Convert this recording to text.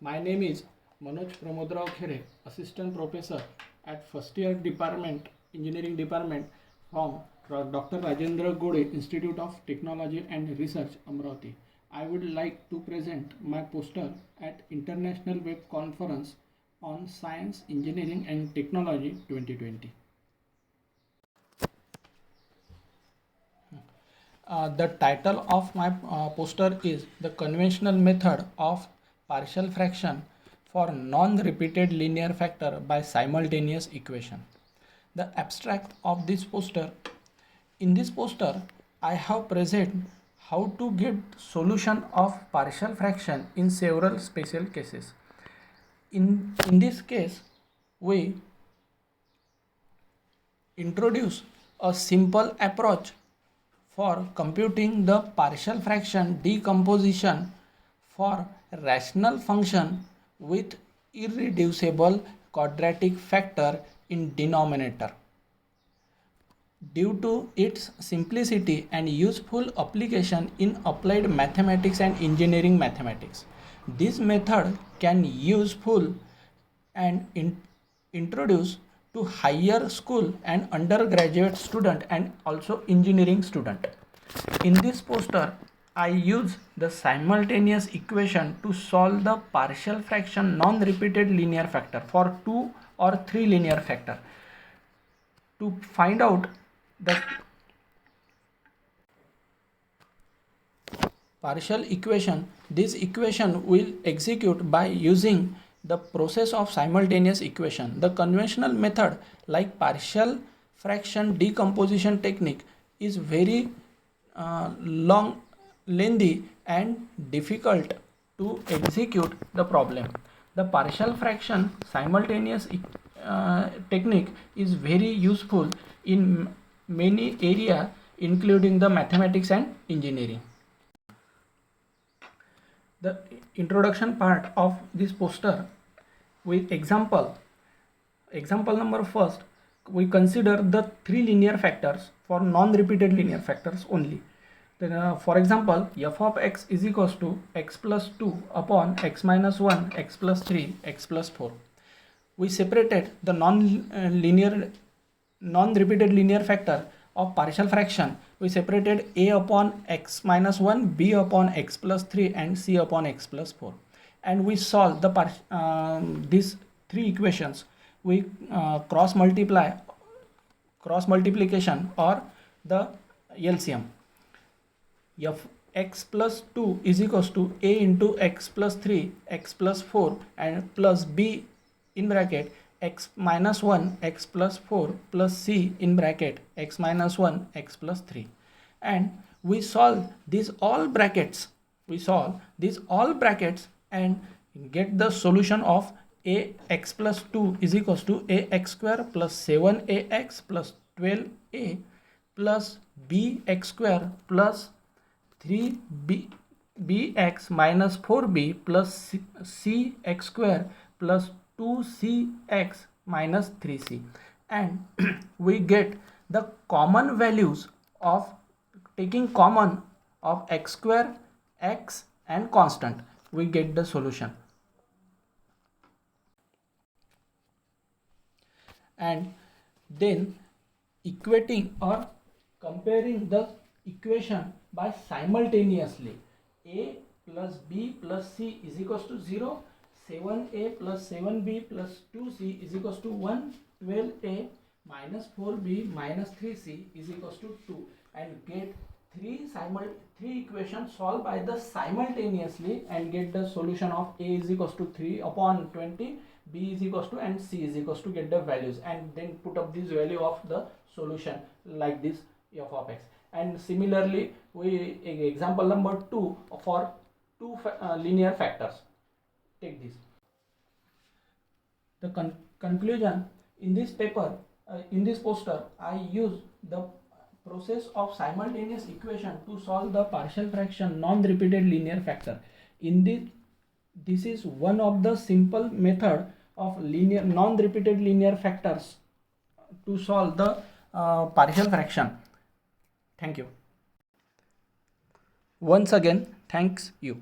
My name is Manoj Pramodrao Khere, Assistant Professor at First Year Department, Engineering Department from Dr. Rajendra Gode Institute of Technology and Research, Amravati. I would like to present my poster at International Web Conference on Science, Engineering and Technology 2020. The title of my poster is The Conventional Method of Partial Fraction for Non-Repeated Linear Factor by Simultaneous Equation. The abstract of this poster. In this poster, I have present how to get solution of partial fraction in several special cases. In this case, we introduce a simple approach for computing the partial fraction decomposition for rational function with irreducible quadratic factor in denominator. Due to its simplicity and useful application in applied mathematics and engineering mathematics, this method can useful and introduce to higher school and undergraduate student and also engineering student. In this poster, I use the simultaneous equation to solve the partial fraction non-repeated linear factor for 2 or 3 linear factor. To find out the partial equation, this equation will execute by using the process of simultaneous equation. The conventional method like partial fraction decomposition technique is very lengthy and difficult to execute the problem. The partial fraction simultaneous technique is very useful in many areas including the mathematics and engineering. The introduction part of this poster with example number first, we consider the 3 linear factors for non-repeated linear factors only. Then for example, f of x is equals to x plus 2 upon x minus 1, x plus 3, x plus 4. We separated the non-repeated linear factor of partial fraction. We separated a upon x minus 1, b upon x plus 3 and c upon x plus 4, and we solve the these 3 equations. We cross multiplication or the LCM. F x plus 2 is equals to a into x plus 3, x plus 4 and plus b in bracket x minus 1 x plus 4 plus c in bracket x minus 1 x plus 3, and we solve these all brackets and get the solution of a x plus 2 is equals to a x square plus 7ax plus 12a plus b x square plus 3bx minus 4b plus c x square plus 2cx minus 3c, and we get the common values of taking common of x square, x and constant. We get the solution, and then equating or comparing the equation by simultaneously. A plus b plus c is equals to 0, 7a plus 7b plus 2c is equals to 1, 12a minus 4b minus 3c is equals to 2, and get three equations solved by the simultaneously and get the solution of a is equals to 3 upon 20, b is equals to and c is equals to, get the values and then put up this value of the solution like this f of x. And similarly, we example number 2 for 2 linear factors. Take this. The conclusion in this paper, in this poster, I use the process of simultaneous equation to solve the partial fraction non-repeated linear factor. This is one of the simple method of non-repeated linear factors to solve the partial fraction. Thank you. Once again, thanks you.